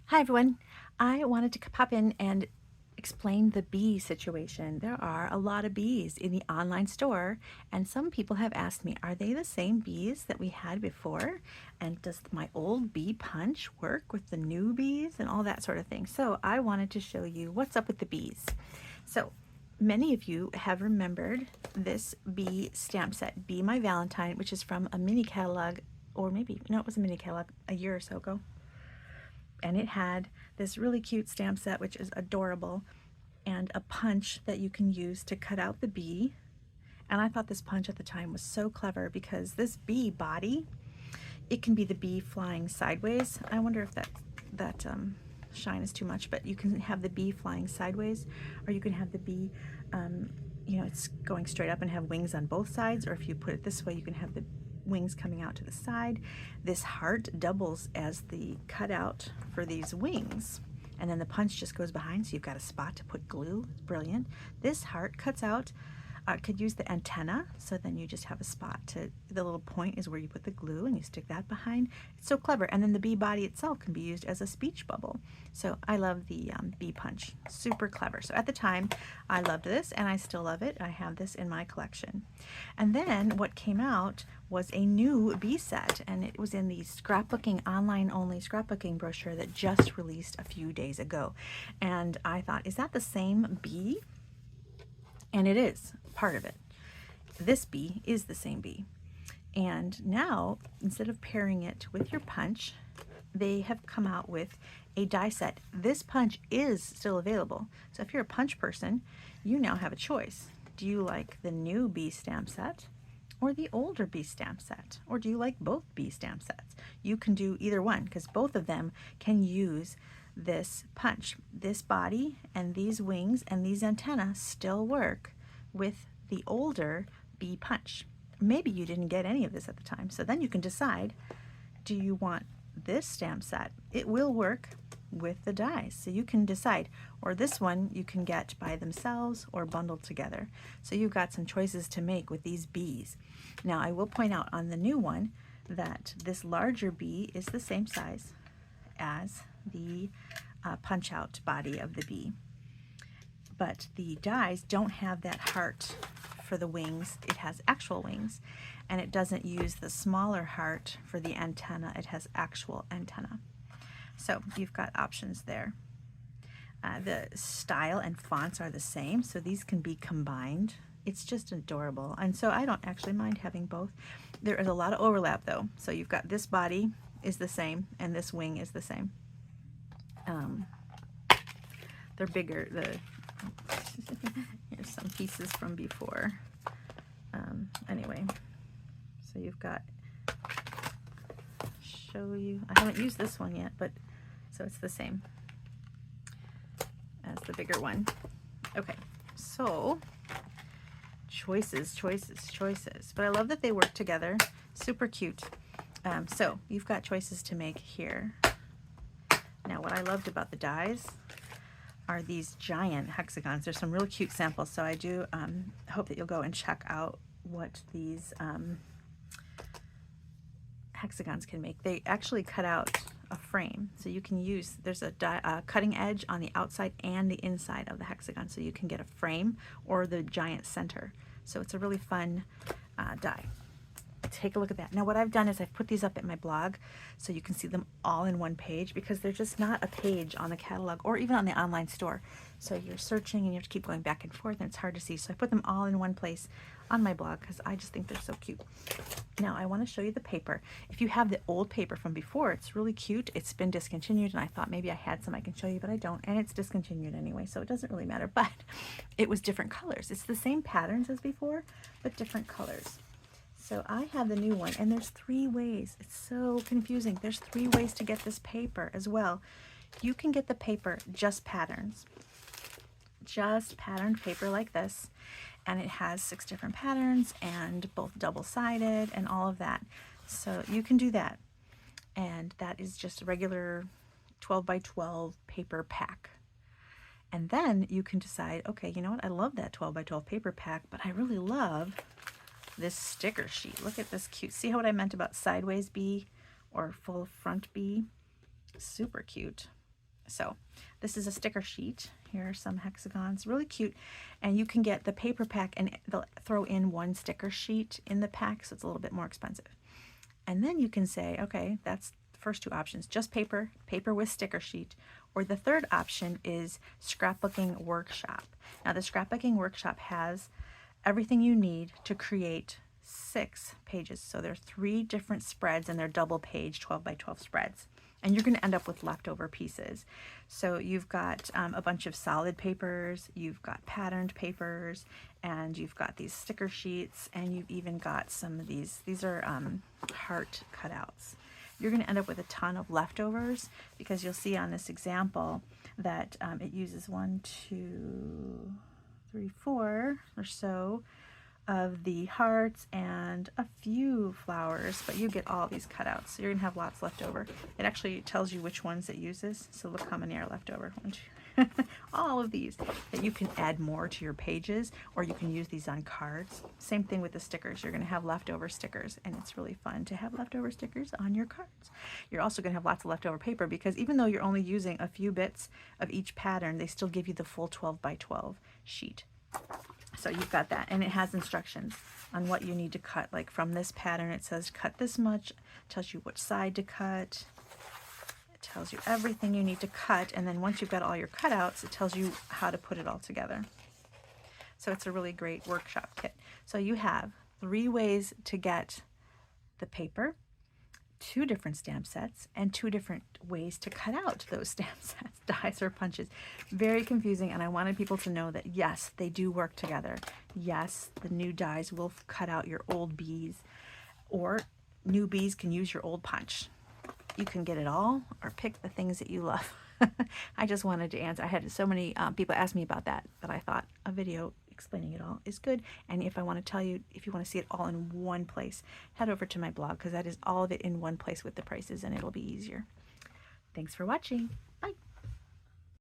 Hi everyone. I wanted to pop in and explain the bee situation. There are a lot of bees in the online store, and some people have asked me, are they the same bees that we had before? And does my old bee punch work with the new bees and all that sort of thing? So I wanted to show you what's up with the bees. So many of you have remembered this bee stamp set, Bee My Valentine, which is from a mini catalog, or maybe, no, it was a mini catalog a year or so ago. And it had this really cute stamp set, which is adorable, and a punch that you can use to cut out the bee. And I thought this punch at the time was so clever because this bee body, it can be the bee flying sideways. I wonder if that shine is too much, but you can have the bee flying sideways, or you can have the bee, it's going straight up and have wings on both sides, or if you put it this way, you can have the wings coming out to the side. This heart doubles as the cutout for these wings, and then the punch just goes behind, so you've got a spot to put glue. It's brilliant. This heart cuts out, could use the antenna, so then you just have a spot to, the little point is where you put the glue and you stick that behind. It's so clever. And then the bee body itself can be used as a speech bubble. So I love the bee punch, super clever. So at the time I loved this, and I still love it. I have this in my collection. And then what came out was a new bee set, and it was in the scrapbooking, online only scrapbooking brochure that just released a few days ago. And I thought, is that the same bee? And it is part of it. This bee is the same bee. And now, instead of pairing it with your punch, they have come out with a die set. This punch is still available. So if you're a punch person, you now have a choice. Do you like the new bee stamp set or the older bee stamp set? Or do you like both bee stamp sets? You can do either one, because both of them can use this punch. This body and these wings and these antennas still work with the older bee punch. Maybe you didn't get any of this at the time, so then you can decide, do you want this stamp set? It will work with the dies, so you can decide. Or this one you can get by themselves or bundled together. So you've got some choices to make with these bees. Now I will point out on the new one that this larger bee is the same size as the punch out body of the bee, but the dies don't have that heart for the wings. It has actual wings, and it doesn't use the smaller heart for the antenna. It has actual antenna. So you've got options there. The style and fonts are the same, so these can be combined. It's just adorable, and so I don't actually mind having both. There is a lot of overlap though, so you've got this body is the same and this wing is the same. They're bigger. Here's some pieces from before. Anyway, so you've got, show you, I haven't used this one yet, but so it's the same as the bigger one. Okay, so choices, but I love that they work together. Super cute. So you've got choices to make here. Now what I loved about the dies are these giant hexagons. There's some really cute samples, so I do hope that you'll go and check out what these hexagons can make. They actually cut out a frame, so you can use, there's a cutting edge on the outside and the inside of the hexagon, so you can get a frame or the giant center. So it's a really fun die. Take a look at that. Now what I've done is I've put these up at my blog so you can see them all in one page, because there's just not a page on the catalog or even on the online store. So you're searching and you have to keep going back and forth and it's hard to see. So I put them all in one place on my blog because I just think they're so cute. Now I want to show you the paper. If you have the old paper from before, it's really cute. It's been discontinued, and I thought maybe I had some I can show you, but I don't, and it's discontinued anyway, so it doesn't really matter. But it was different colors. It's the same patterns as before, but different colors. So I have the new one, and there's 3 ways. It's so confusing. There's 3 ways to get this paper as well. You can get the paper just patterns. Just patterned paper like this. And it has 6 different patterns and both double-sided and all of that. So you can do that. And that is just a regular 12 by 12 paper pack. And then you can decide, okay, you know what? I love that 12 by 12 paper pack, but I really love this sticker sheet. Look at this cute. See what I meant about sideways bee or full front bee? Super cute. So this is a sticker sheet. Here are some hexagons, really cute. And you can get the paper pack and they'll throw in one sticker sheet in the pack, so it's a little bit more expensive. And then you can say, okay, that's the first two options, just paper, paper with sticker sheet. Or the third option is scrapbooking workshop. Now the scrapbooking workshop has everything you need to create 6 pages. So there are 3 different spreads and they're double page 12 by 12 spreads. And you're going to end up with leftover pieces. So you've got a bunch of solid papers, you've got patterned papers, and you've got these sticker sheets, and you've even got some of these are heart cutouts. You're going to end up with a ton of leftovers because you'll see on this example that it uses 1, 2, 3, 4 or so of the hearts and a few flowers, but you get all these cutouts, so you're gonna have lots left over. It actually tells you which ones it uses, so look how many are left over. All of these that you can add more to your pages, or you can use these on cards. Same thing with the stickers. You're gonna have leftover stickers, and it's really fun to have leftover stickers on your cards. You're also gonna have lots of leftover paper because even though you're only using a few bits of each pattern, they still give you the full 12 by 12 sheet. So you've got that, and it has instructions on what you need to cut. Like from this pattern, it says cut this much, it tells you which side to cut, it tells you everything you need to cut, and then once you've got all your cutouts, it tells you how to put it all together. So it's a really great workshop kit. So you have 3 ways to get the paper, 2 different stamp sets, and 2 different ways to cut out those stamp sets, dies or punches. Very confusing, and I wanted people to know that yes, they do work together. Yes, the new dies will cut out your old bees, or new bees can use your old punch. You can get it all or pick the things that you love. I just wanted to answer. I had so many people ask me about that I thought a video explaining it all is good. And if I want to tell you, if you want to see it all in one place, head over to my blog because that is all of it in one place with the prices, and it'll be easier. Thanks for watching. Bye.